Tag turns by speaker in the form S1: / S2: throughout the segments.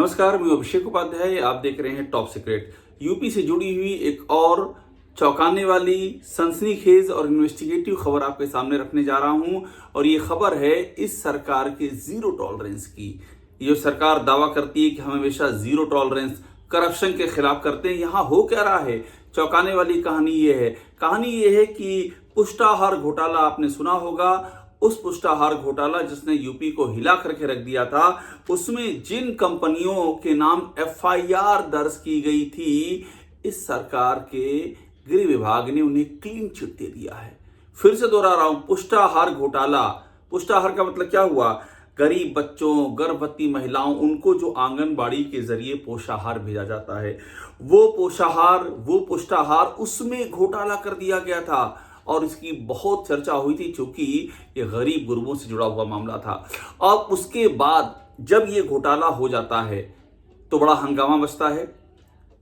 S1: नमस्कार, मैं अभिषेक उपाध्याय। आप देख रहे हैं टॉप सीक्रेट। यूपी से जुड़ी हुई एक और चौंकाने वाली, सनसनीखेज और इन्वेस्टिगेटिव खबर आपके सामने रखने जा रहा हूं। और ये खबर है इस सरकार के जीरो टॉलरेंस की। ये सरकार दावा करती है कि हम हमेशा जीरो टॉलरेंस करप्शन के खिलाफ करते हैं। यहाँ हो क्या रहा है? चौंकाने वाली कहानी ये है कि पुष्टाहार घोटाला आपने सुना होगा। उस पुष्टाहार घोटाला जिसने यूपी को हिला करके रख दिया था, उसमें जिन कंपनियों के नाम एफआईआर दर्ज की गई थी, इस सरकार के गृह विभाग ने उन्हें क्लीन चिट दे दिया है। फिर से दोहरा रहा हूं, पुष्टाहार घोटाला। पुष्टाहार का मतलब क्या हुआ? गरीब बच्चों, गर्भवती महिलाओं, उनको जो आंगनबाड़ी के जरिए पोषाहार भेजा जाता है, वो पुष्टाहार उसमें घोटाला कर दिया गया था। और इसकी बहुत चर्चा हुई थी क्योंकि ये गरीब गुरबों से जुड़ा हुआ मामला था। अब उसके बाद जब ये घोटाला हो जाता है तो बड़ा हंगामा मचता है।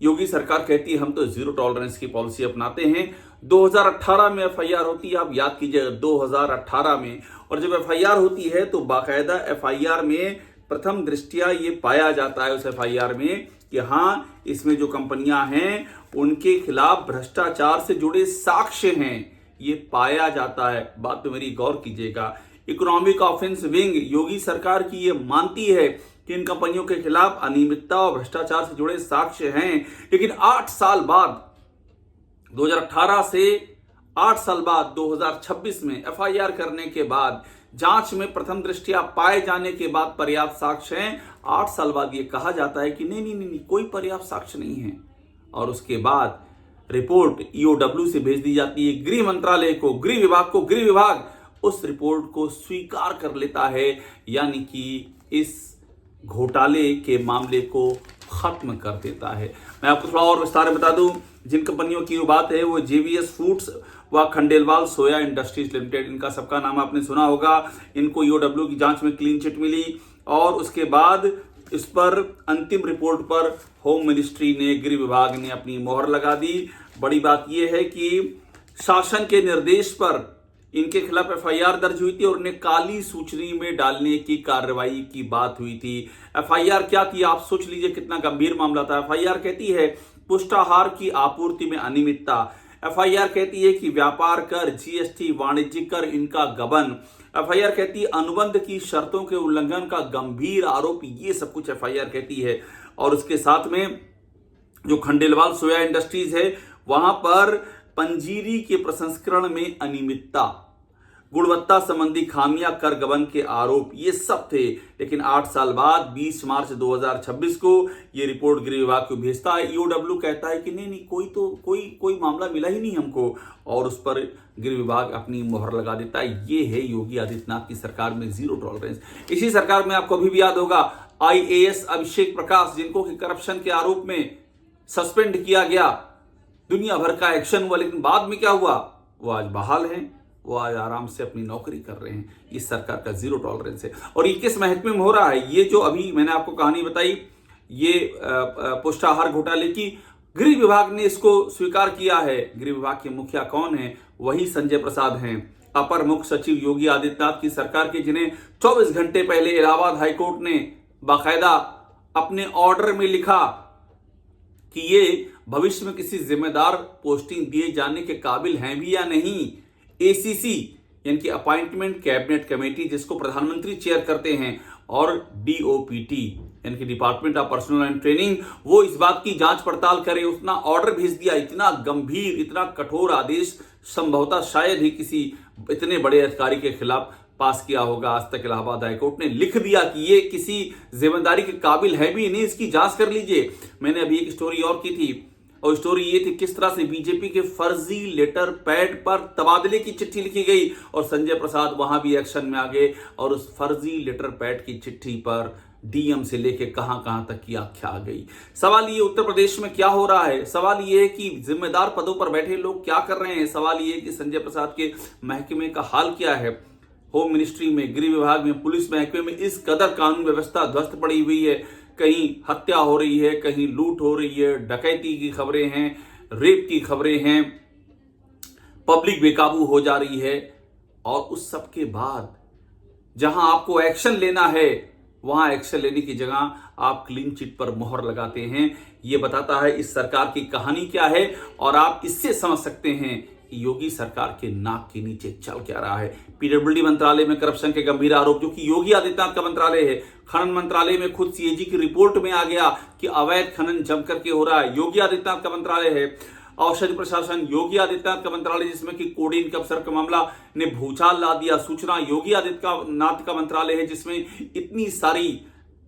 S1: योगी सरकार कहती है हम तो जीरो टॉलरेंस की पॉलिसी अपनाते हैं। 2018 में एफआईआर होती है, आप याद कीजिएगा 2018 में। और जब एफआईआर होती है तो बाकायदा एफआईआर में प्रथम दृष्टया ये पाया जाता है उस एफआईआर में कि हाँ, इसमें जो कंपनियां हैं उनके खिलाफ भ्रष्टाचार से जुड़े साक्ष्य हैं, ये पाया जाता है। बात तो मेरी गौर कीजिएगा। इकोनॉमिक ऑफेंस विंग योगी सरकार की ये मानती है कि इन कंपनियों के खिलाफ अनियमितता और भ्रष्टाचार से जुड़े साक्ष्य हैं। लेकिन 8 साल बाद, 2018 से 8 साल बाद 2026 में एफआईआर करने के बाद, जांच में प्रथम दृष्टया पाए जाने के बाद पर्याप्त साक्ष्य हैं। 8 साल बाद ये कहा जाता है कि नहीं, कोई पर्याप्त साक्ष्य नहीं है। और उसके बाद रिपोर्ट ईओडब्ल्यू से भेज दी जाती है गृह मंत्रालय को, गृह विभाग को। गृह विभाग उस रिपोर्ट को स्वीकार कर लेता है, यानी कि इस घोटाले के मामले को खत्म कर देता है। मैं आपको थोड़ा और विस्तार में बता दूं, जिन कंपनियों की बात है वो जेवीएस फूड्स व खंडेलवाल सोया इंडस्ट्रीज लिमिटेड, इनका सबका नाम आपने सुना होगा। इनको ईओडब्ल्यू की जांच में क्लीन चिट मिली और उसके बाद इस पर अंतिम रिपोर्ट पर होम मिनिस्ट्री ने, गृह विभाग ने अपनी मोहर लगा दी। बड़ी बात यह है कि शासन के निर्देश पर इनके खिलाफ एफआईआर दर्ज हुई थी और उन्हें काली सूची में डालने की कार्रवाई की बात हुई थी। एफआईआर क्या थी, आप सोच लीजिए कितना गंभीर मामला था। एफआईआर कहती है पुष्टाहार की आपूर्ति में अनियमितता। एफआईआर कहती है कि व्यापार कर, जीएसटी, वाणिज्यिक कर, इनका गबन। एफआईआर कहती है अनुबंध की शर्तों के उल्लंघन का गंभीर आरोप। ये सब कुछ एफआईआर कहती है। और उसके साथ में जो खंडेलवाल सोया इंडस्ट्रीज है, वहां पर पंजीरी के प्रसंस्करण में अनियमितता, गुणवत्ता संबंधी खामियां, कर गबन के आरोप, ये सब थे। लेकिन 8 साल बाद 20 मार्च 2026 को ये रिपोर्ट गृह विभाग को भेजता है। ईओडब्ल्यू कहता है कि नहीं, कोई मामला मिला ही नहीं हमको, और उस पर गृह विभाग अपनी मोहर लगा देता है। ये है योगी आदित्यनाथ की सरकार में जीरो टॉलरेंस। इसी सरकार में आपको अभी भी याद होगा आईएएस अभिषेक प्रकाश, जिनको कि करप्शन के आरोप में सस्पेंड किया गया, दुनिया भर का एक्शन हुआ, लेकिन बाद में क्या हुआ? वो आज बहाल हैं, वो आज आराम से अपनी नौकरी कर रहे हैं। इस सरकार का जीरो टॉलरेंस है। और ये किस महत्व में हो रहा है? ये जो अभी मैंने आपको कहानी बताई, ये पुष्टाहार घोटाले की, गृह विभाग ने इसको स्वीकार किया है। गृह विभाग के मुखिया कौन है? वही संजय प्रसाद हैं, अपर मुख्य सचिव योगी आदित्यनाथ की सरकार के, जिन्हें 24 घंटे पहले इलाहाबाद हाईकोर्ट ने बाकायदा अपने ऑर्डर में लिखा कि ये भविष्य में किसी जिम्मेदार पोस्टिंग दिए जाने के काबिल हैं भी या नहीं। एसीसी यानी कि अपॉइंटमेंट कैबिनेट कमेटी, जिसको प्रधानमंत्री चेयर करते हैं, और डीओपीटी यानी कि department of personal and training, वो इस बात की जांच पड़ताल करे, उतना ऑर्डर भेज दिया। इतना गंभीर, इतना कठोर आदेश संभवतः शायद ही किसी इतने बड़े अधिकारी के खिलाफ पास किया होगा आज तक। इलाहाबाद हाईकोर्ट ने लिख दिया कि ये किसी जिम्मेदारी के काबिल है भी नहीं, इसकी जांच कर लीजिए। मैंने अभी एक स्टोरी और की थी, और स्टोरी ये थी किस तरह से बीजेपी के फर्जी लेटर पैड पर तबादले की चिट्ठी लिखी गई और संजय प्रसाद वहां भी एक्शन में आ गए और उस फर्जी लेटर पैड की चिट्ठी पर डीएम से लेके कहां तक की आख्या आ गई। सवाल ये उत्तर प्रदेश में क्या हो रहा है? सवाल ये है कि जिम्मेदार पदों पर बैठे लोग क्या कर रहे हैं? सवाल ये है कि संजय प्रसाद के महकमे का हाल क्या है? होम मिनिस्ट्री में, गृह विभाग में, पुलिस महकमे में इस कदर कानून व्यवस्था ध्वस्त पड़ी हुई है। कहीं हत्या हो रही है, कहीं लूट हो रही है, डकैती की खबरें हैं, रेप की खबरें हैं, पब्लिक बेकाबू हो जा रही है। और उस सब के बाद जहां आपको एक्शन लेना है वहां एक्शन लेने की जगह आप क्लीन चिट पर मोहर लगाते हैं। ये बताता है इस सरकार की कहानी क्या है और आप इससे समझ सकते हैं कि योगी सरकार के नाक के नीचे चल क्या रहा है। पीडब्ल्यूडी मंत्रालय में करप्शन के गंभीर आरोप, जो कि योगी आदित्यनाथ का मंत्रालय है। खनन मंत्रालय में खुद सीएजी की रिपोर्ट में आ गया कि अवैध खनन जम करके हो रहा है, योगी आदित्यनाथ का मंत्रालय है। औषधि प्रशासन योगी आदित्यनाथ का मंत्रालय, जिसमें कि कोडीन कब्जा का मामला ने भूचाल ला दिया। सूचना योगी आदित्यनाथ का मंत्रालय है, जिसमें इतनी सारी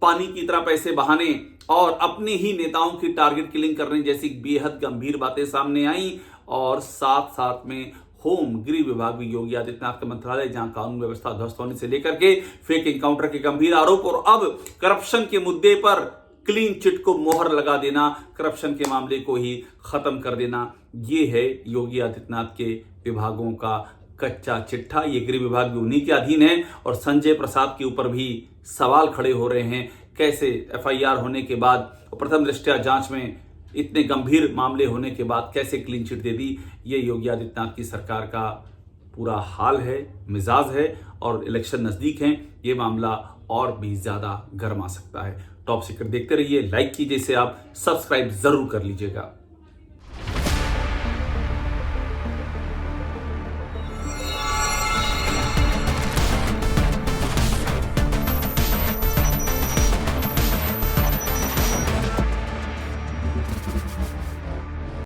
S1: पानी की तरह पैसे बहाने और अपने ही नेताओं की टारगेट किलिंग करने जैसी बेहद गंभीर बातें सामने आई। और साथ साथ में होम गृह विभाग भी योगी आदित्यनाथ का मंत्रालय, जहां कानून व्यवस्था ध्वस्त होने से लेकर के फेक एनकाउंटर के गंभीर आरोप और अब करप्शन के मुद्दे पर क्लीन चिट को मोहर लगा देना, करप्शन के मामले को ही खत्म कर देना, ये है योगी आदित्यनाथ के विभागों का कच्चा चिट्ठा। ये गृह विभाग भी उन्हीं के अधीन है और संजय प्रसाद के ऊपर भी सवाल खड़े हो रहे हैं। कैसे एफआईआर होने के बाद, प्रथम दृष्टया जांच में इतने गंभीर मामले होने के बाद कैसे क्लीन चिट दे दी, ये योगी आदित्यनाथ की सरकार का पूरा हाल है, मिजाज है। और इलेक्शन नजदीक हैं, ये मामला और भी ज्यादा गर्मा सकता है। टॉप सीक्रेट देखते रहिए, लाइक कीजिए इसे, आप सब्सक्राइब जरूर कर लीजिएगा।